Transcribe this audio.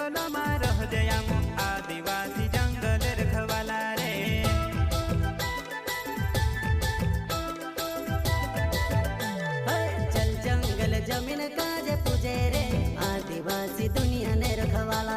जंगल में रह जयाम आदिवासी जंगल रखवाला रे। चल जंगल जमीन काज पूजे रे आदिवासी दुनिया ने रखवाला